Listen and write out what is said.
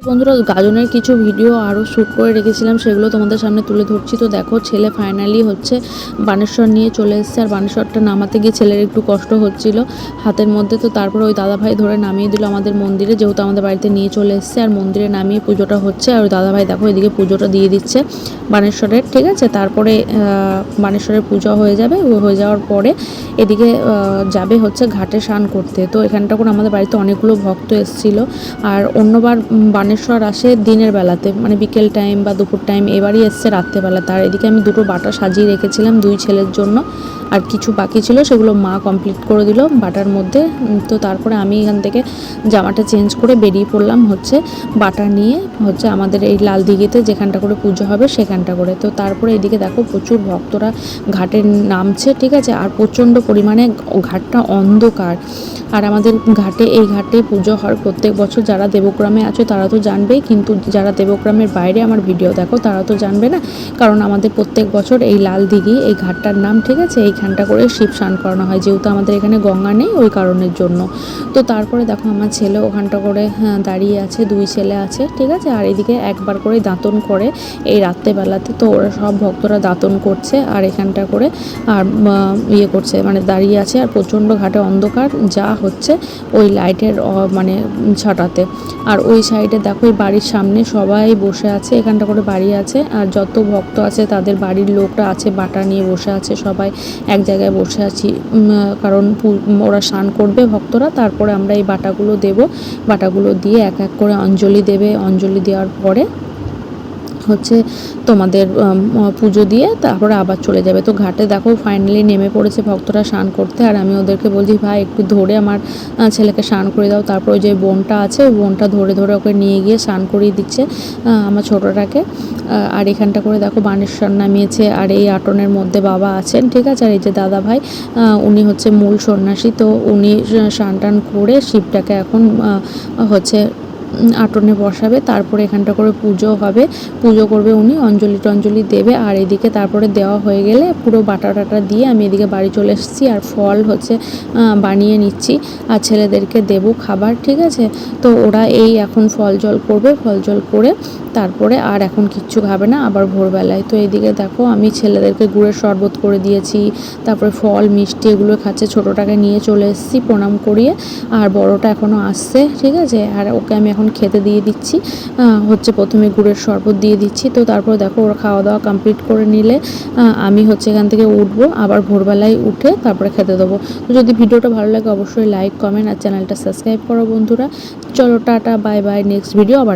বন্ধুরা গাজনের কিছু ভিডিও আরও শ্যুট করে রেখেছিলাম, সেগুলো তোমাদের সামনে তুলে ধরছি। তো দেখো ছেলে ফাইনালি হচ্ছে বানেশ্বর নিয়ে চলে এসেছে। আর বানেশ্বরটা নামাতে গিয়ে ছেলের একটু কষ্ট হচ্ছিল হাতের মধ্যে। তো তারপরে ওই দাদাভাই ধরে নামিয়ে দিল আমাদের মন্দিরে, যেহেতু আমাদের বাড়িতে নিয়ে চলে এসেছে। আর মন্দিরে নামিয়ে পুজোটা হচ্ছে, আর ওই দাদাভাই দেখো এদিকে পুজোটা দিয়ে দিচ্ছে বানেশ্বরের। ঠিক আছে, তারপরে বানেশ্বরের পুজো হয়ে যাবে। হয়ে যাওয়ার পরে এদিকে যাবে হচ্ছে ঘাটে স্নান করতে। তো এখানটা করে আমাদের বাড়িতে অনেকগুলো ভক্ত এসেছিলো। আর অন্যবার বানেশ্বর আসে দিনের বেলাতে, মানে বিকেল টাইম বা দুপুর টাইম, এবারই এসছে রাত্রেবেলাতে। আর এদিকে আমি দুটো বাটা সাজিয়ে রেখেছিলাম দুই ছেলের জন্য, আর কিছু বাকি ছিল সেগুলো মা কমপ্লিট করে দিল বাটার মধ্যে। তো তারপরে আমি এখান থেকে জামাটা চেঞ্জ করে বেরিয়ে পড়লাম হচ্ছে বাটা নিয়ে হচ্ছে আমাদের এই লাল দিঘিতে যেখানটা করে পুজো হবে সেখানটা করে। তো তারপরে এদিকে দেখো প্রচুর ভক্তরা ঘাটে নামছে। ঠিক আছে, আর প্রচণ্ড পরিমাণে ঘাটটা অন্ধকার। আর আমাদের ঘাটে এই ঘাটে পুজো হয় প্রত্যেক বছর। যারা দেবগ্রামে আছো তারা তো জানবেই, কিন্তু যারা দেবগ্রামের বাইরে আমার ভিডিও দেখো তারা তো জানবে না, কারণ আমাদের প্রত্যেক বছর এই লাল দিঘি এই ঘাটটার নাম, ঠিক আছে, এইখানটা করে শিব স্নান করানো হয়, যেহেতু আমাদের এখানে গঙ্গা নেই ওই কারণের জন্য। তো তারপরে দেখো আমার ছেলে ওখানটা করে দাঁড়িয়ে আছে, দুই ছেলে আছে। ঠিক আছে, আর এদিকে একবার করে দাঁতন করে এই রাত্রেবেলাতে। তো ওরা সব ভক্তরা দাঁতন করছে আর এখানটা করে আর ইয়ে করছে, মানে দাঁড়িয়ে আছে। আর প্রচণ্ড ঘাটে অন্ধকার যা হচ্ছে ওই লাইটের মানে ছাটাতে। আর ওই সাইডে দেখো এই বাড়ির সামনে সবাই বসে আছে, এখানটা করে বাড়ি আছে। আর যত ভক্ত আছে তাদের বাড়ির লোকরা আছে, বাটা নিয়ে বসে আছে, সবাই এক জায়গায় বসে আছি। কারণ ওরা স্নান করবে ভক্তরা, তারপরে আমরা এই বাটাগুলো দেব। বাটাগুলো দিয়ে এক এক করে অঞ্জলি দেবে। অঞ্জলি দেওয়ার পরে হচ্ছে তোমাদের পুজো দিয়ে তারপরে আবার চলে যাবে। তো ঘাটে দেখো ফাইনালি নেমে পড়েছে ভক্তরা স্নান করতে। আর আমি ওদেরকে বলছি ভাই একটু ধরে আমার ছেলেকে স্নান করে দাও। তারপর ওই যে বোনটা আছে ওই বোনটা ধরে ধরে ওকে নিয়ে গিয়ে স্নান করিয়ে দিচ্ছে আমার ছোটোটাকে। আর এখানটা করে দেখো বানেশ্বর নামিয়েছে। আর এই আটনের মধ্যে বাবা আছেন। ঠিক আছে, আর এই যে দাদা ভাই উনি হচ্ছে মূল সন্ন্যাসী। তো উনি স্নান টান করে শিবটাকে এখন হচ্ছে আটনে বসাবে। তারপরে এখানটা করে পুজো হবে, পুজো করবে উনি, অঞ্জলি টঞ্জলি দেবে। আর এদিকে তারপরে দেওয়া হয়ে গেলে পুরো বাটা টাটা দিয়ে আমি এদিকে বাড়ি চলে এসেছি। আর ফল হচ্ছে বানিয়ে নিচ্ছি আর ছেলেদেরকে দেব খাবার। ঠিক আছে, তো ওরা এই এখন ফল জল করবে, ফল জল করে তারপরে আর এখন কিচ্ছু খাবে না, আবার ভোরবেলায়। তো এইদিকে দেখো আমি ছেলেদেরকে গুড়ের শরবত করে দিয়েছি, তারপরে ফল মিষ্টি এগুলো খাচ্ছে। ছোটোটাকে নিয়ে চলে এসেছি প্রণাম করিয়ে, আর বড়টা এখনও আসছে। ঠিক আছে, আর ওকে আমি এখন খেতে দিয়ে দিচ্ছি হচ্ছে প্রথমে গুড়ের শরবত দিয়ে দিচ্ছি। তো তারপর দেখো ওরা খাওয়া দাওয়া কমপ্লিট করে নিলে আমি হচ্ছে এখান থেকে উঠবো, আবার ভোরবেলায় উঠে তারপরে খেতে দেবো। তো যদি ভিডিওটা ভালো লাগে অবশ্যই লাইক কমেন্ট আর চ্যানেলটা সাবস্ক্রাইব করো বন্ধুরা। চলো tata bye bye, next video আবার।